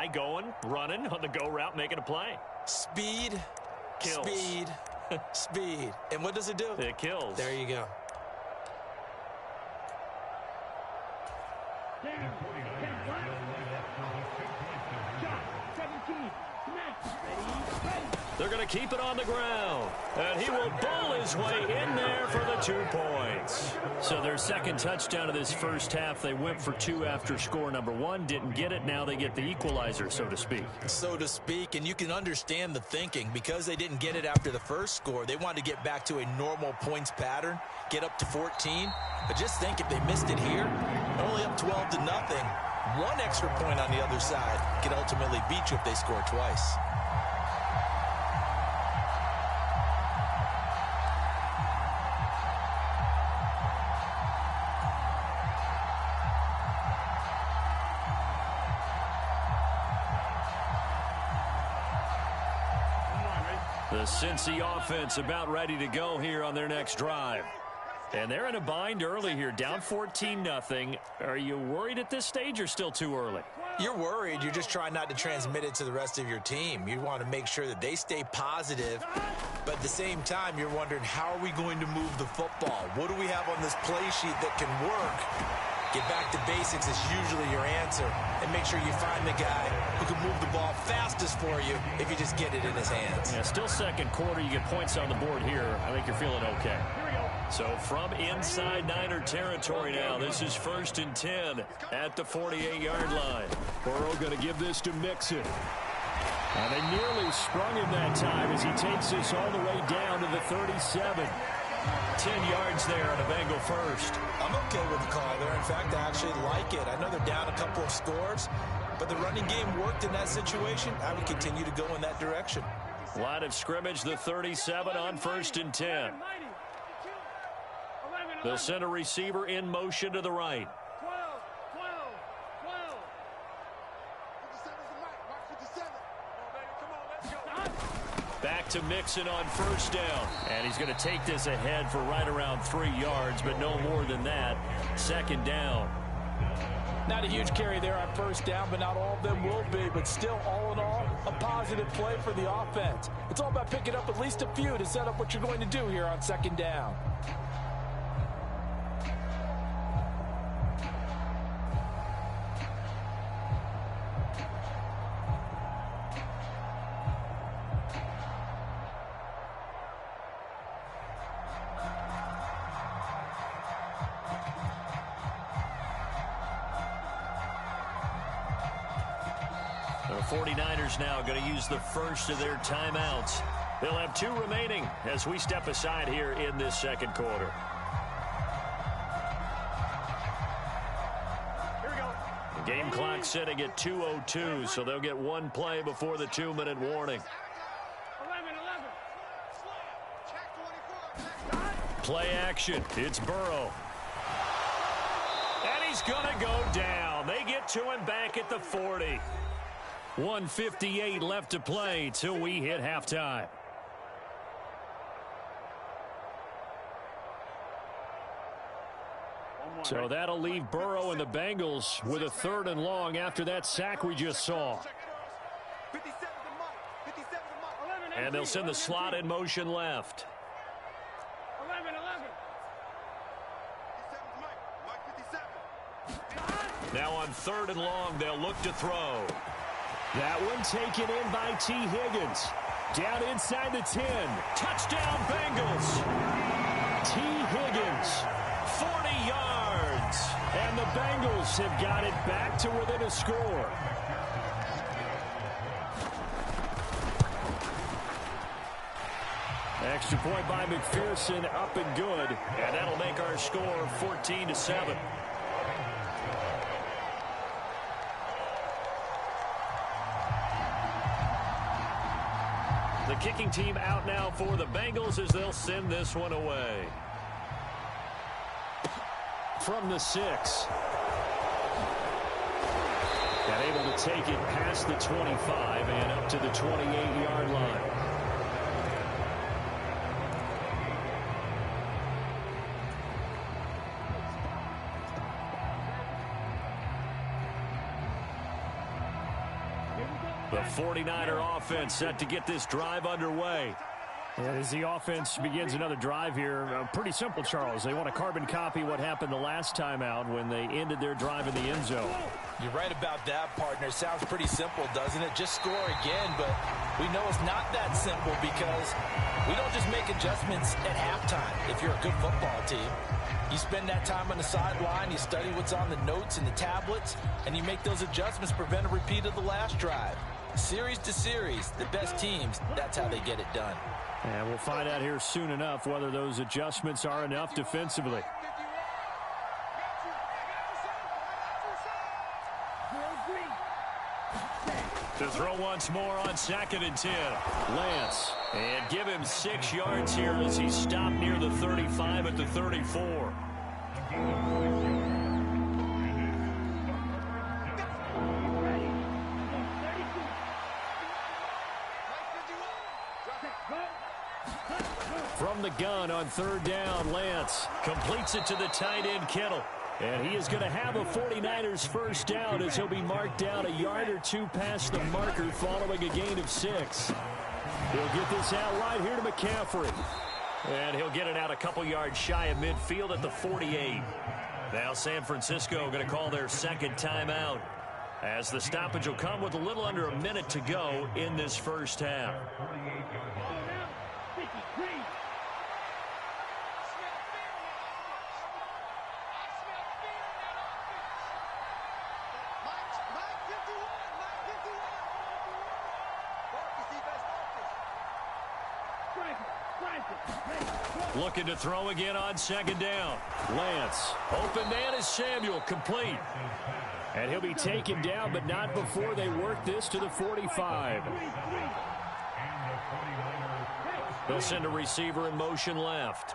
guy going, running on the go route, making a play. Speed, Kills. speed, speed. And what does it do? It kills. There you go. They're going to keep it on the ground. And he will bull his way in there for the 2 points. So their second touchdown of this first half, they went for 2 after score number 1. Didn't get it. Now they get the equalizer, so to speak. So to speak, and you can understand the thinking. Because they didn't get it after the first score, they wanted to get back to a normal points pattern, get up to 14. But just think, if they missed it here, only up 12-0, 1 extra point on the other side could ultimately beat you if they score twice. The Cincy offense about ready to go here on their next drive. And they're in a bind early here, down 14-0. Are you worried at this stage or still too early? You're worried. You're just trying not to transmit it to the rest of your team. You want to make sure that they stay positive. But at the same time, you're wondering, how are we going to move the football? What do we have on this play sheet that can work? Get back to basics is usually your answer. And make sure you find the guy who can move the ball fastest for you if you just get it in his hands. Yeah, still second quarter. You get points on the board here. I think you're feeling okay. So from inside Niner territory now, this is 1st and 10 at the 48-yard line. Burrow going to give this to Mixon. And they nearly sprung him that time as he takes this all the way down to the 37. 10 yards there on a Bengal first. I'm okay with the call there. In fact, I actually like it. I know they're down a couple of scores, but the running game worked in that situation. I would continue to go in that direction. Line of scrimmage, the 37 on 1st and 10. They'll send a receiver in motion to the right. Back to Mixon on 1st down. And he's going to take this ahead for right around 3 yards, but no more than that. 2nd down. Not a huge carry there on 1st down, but not all of them will be. But still, all in all, a positive play for the offense. It's all about picking up at least a few to set up what you're going to do here on 2nd down. The 49ers now going to use the first of their timeouts. They'll have 2 remaining as we step aside here in this 2nd quarter. Here we go. The game clock sitting at 2:02, so they'll get 1 play before the 2-minute warning. 11. Play action. It's Burrow. And he's going to go down. They get to him back at the 40. 1:58 left to play till we hit halftime. So that'll leave Burrow and the Bengals with a 3rd and long after that sack we just saw. And they'll send the slot in motion left. 11. Now on 3rd and long, they'll look to throw. That one taken in by T. Higgins. Down inside the 10. Touchdown, Bengals. T. Higgins. 40 yards. And the Bengals have got it back to within a score. Extra point by McPherson, up and good. And that'll make our score 14-7. The kicking team out now for the Bengals as they'll send this one away. From the 6. And able to take it past the 25 and up to the 28-yard line. The 49er offense set to get this drive underway. And as the offense begins another drive here, pretty simple, Charles. They want to carbon copy what happened the last time out when they ended their drive in the end zone. You're right about that, partner. Sounds pretty simple, doesn't it? Just score again, but we know it's not that simple because we don't just make adjustments at halftime if you're a good football team. You spend that time on the sideline, you study what's on the notes and the tablets, and you make those adjustments to prevent a repeat of the last drive. Series to series, the best teams, that's how they get it done. And we'll find out here soon enough whether those adjustments are enough defensively. To throw once more on 2nd and 10. Lance. And give him 6 yards here as he stopped near the 35 at the 34. From the gun on 3rd down, Lance completes it to the tight end, Kittle. And he is going to have a 49ers first down as he'll be marked down a yard or two past the marker following a gain of 6. He'll get this out right here to McCaffrey. And he'll get it out a couple yards shy of midfield at the 48. Now San Francisco going to call their second timeout as the stoppage will come with a little under a minute to go in this first half. Looking to throw again on 2nd down. Lance. Open man is Samuel. Complete. And he'll be taken down, but not before they work this to the 45. They'll send a receiver in motion left.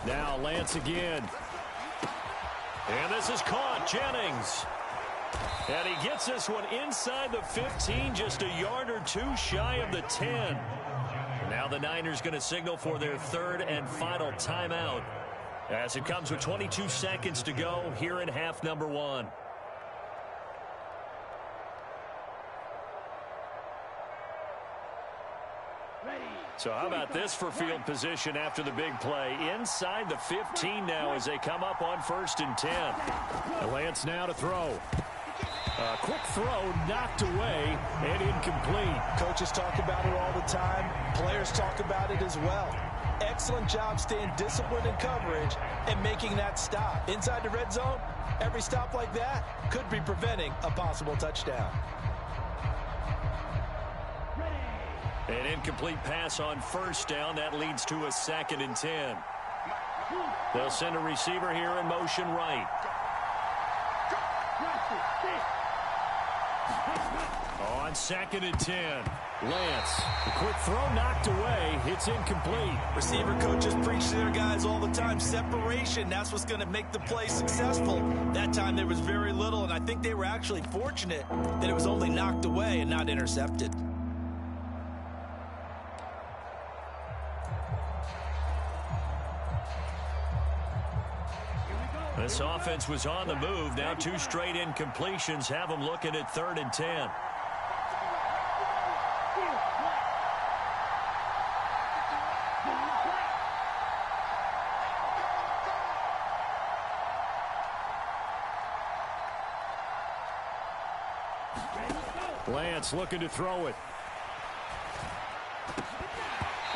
Now Lance again. And this is caught. Jennings. And he gets this one inside the 15, just a yard or two shy of the 10. Now the Niners going to signal for their 3rd and final timeout as it comes with 22 seconds to go here in half number 1. So how about this for field position after the big play? Inside the 15 now as they come up on 1st and 10. And Lance now to throw. A quick throw knocked away and incomplete. Coaches talk about it all the time. Players talk about it as well. Excellent job staying disciplined in coverage and making that stop. Inside the red zone, every stop like that could be preventing a possible touchdown. An incomplete pass on 1st down. That leads to a 2nd and 10. They'll send a receiver here in motion right. On 2nd and 10. Lance. A quick throw knocked away. It's incomplete. Receiver coaches preach to their guys all the time. Separation, that's what's going to make the play successful. That time there was very little, and I think they were actually fortunate that it was only knocked away and not intercepted. This offense was on the move. Now 2 straight incompletions have them looking at 3rd and 10. Lance looking to throw it.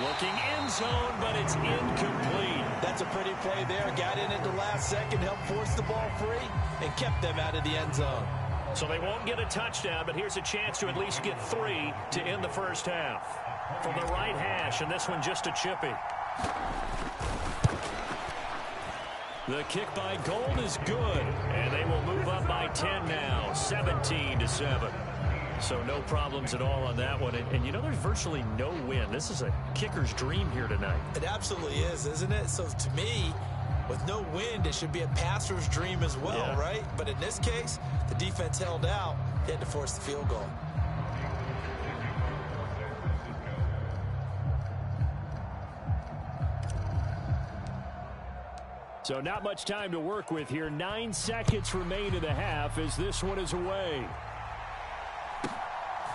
Looking end zone, but it's incomplete. That's a pretty play there. Got in at the last second, helped force the ball free, and kept them out of the end zone. So they won't get a touchdown, but here's a chance to at least get 3 to end the first half. From the right hash, and this one just a chippy. The kick by Gold is good, and they will move up by 10 now, 17-7. So no problems at all on that one. And you know, there's virtually no wind. This is a kicker's dream here tonight. It absolutely is, isn't it? So to me, with no wind, it should be a passer's dream as well, right? But in this case, the defense held out. They had to force the field goal. So not much time to work with here. 9 seconds remain in the half as this one is away.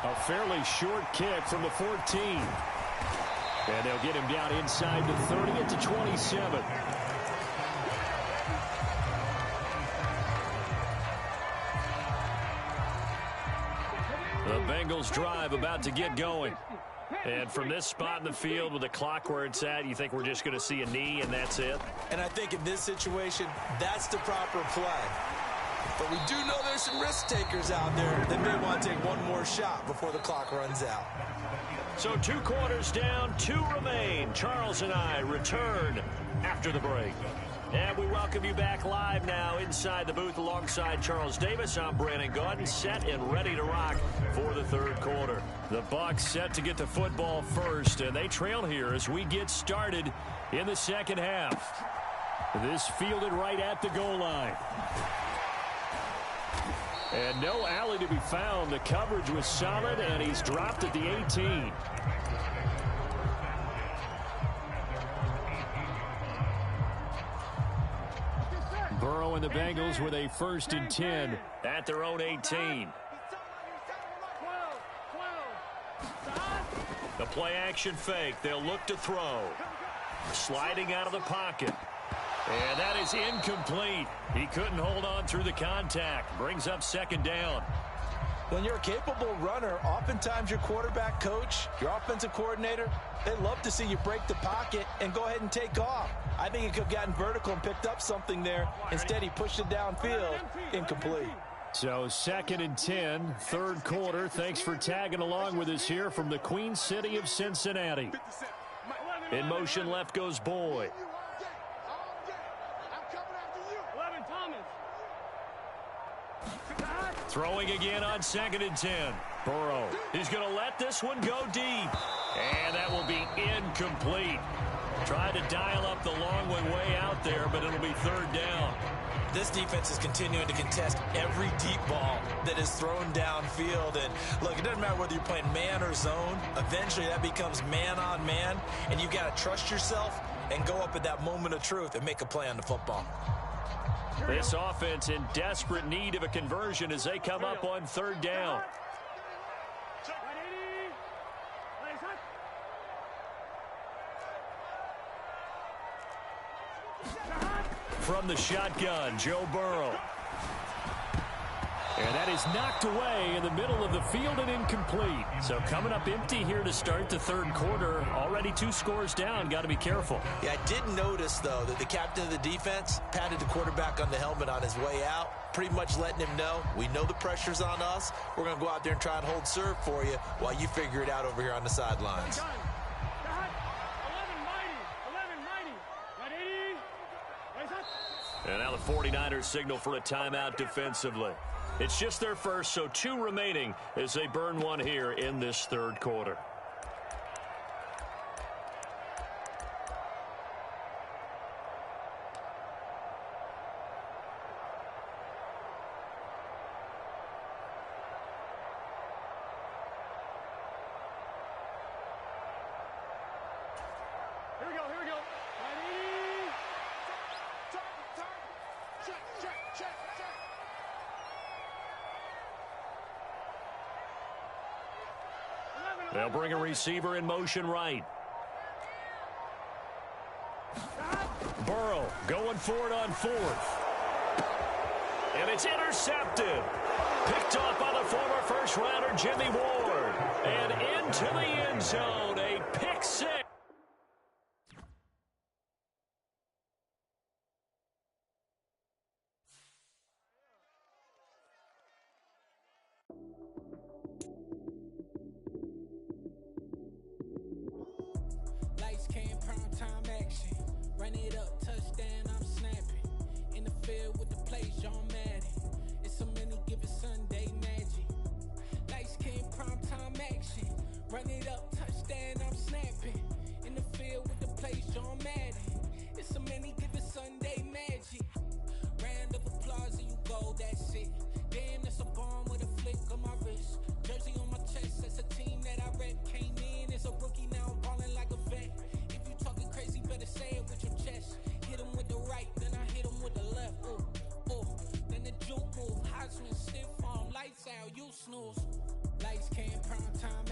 A fairly short kick from the 14. And they'll get him down inside the 30 at the 27. The Bengals drive about to get going. And from this spot in the field with the clock where it's at, you think we're just going to see a knee and that's it? And I think in this situation, that's the proper play. But we do know there's some risk takers out there that may want to take one more shot before the clock runs out. So 2 quarters down, 2 remain. Charles and I return after the break. And we welcome you back live now inside the booth alongside Charles Davis. I'm Brandon Gaudin, set and ready to rock for the third quarter. The Bucs set to get the football first, and they trail here as we get started in the second half. This fielded right at the goal line. And no alley to be found. The coverage was solid, and he's dropped at the 18. Burrow and the Bengals with a 1st and 10 at their own 18. The play action fake. They'll look to throw. Sliding out of the pocket. And that is incomplete. He couldn't hold on through the contact. Brings up 2nd down. When you're a capable runner, oftentimes your quarterback coach, your offensive coordinator, they love to see you break the pocket and go ahead and take off. I think he could have gotten vertical and picked up something there. Instead, he pushed it downfield. Incomplete. So 2nd and 10, third quarter. Thanks for tagging along with us here from the Queen City of Cincinnati. In motion left goes Boyd. Throwing again on 2nd and 10. Burrow. He's going to let this one go deep. And that will be incomplete. Tried to dial up the long one way out there, but it'll be 3rd down. This defense is continuing to contest every deep ball that is thrown downfield. And look, it doesn't matter whether you're playing man or zone. Eventually that becomes man on man. And you've got to trust yourself and go up at that moment of truth and make a play on the football. This offense in desperate need of a conversion as they come up on 3rd down. From the shotgun, Joe Burrow. And that is knocked away in the middle of the field and incomplete. So coming up empty here to start the third quarter. Already 2 scores down. Got to be careful. Yeah, I did notice, though, that the captain of the defense patted the quarterback on the helmet on his way out, pretty much letting him know, we know the pressure's on us. We're going to go out there and try and hold serve for you while you figure it out over here on the sidelines. And now the 49ers signal for a timeout defensively. It's just their first, so 2 remaining as they burn one here in this third quarter. They'll bring a receiver in motion right. Burrow going for it on 4th. And it's intercepted. Picked off by the former first-rounder Jimmy Ward. And into the end zone, a pick 6. Say it with your chest, hit him with the right, then I snooze. Lights came, prime time,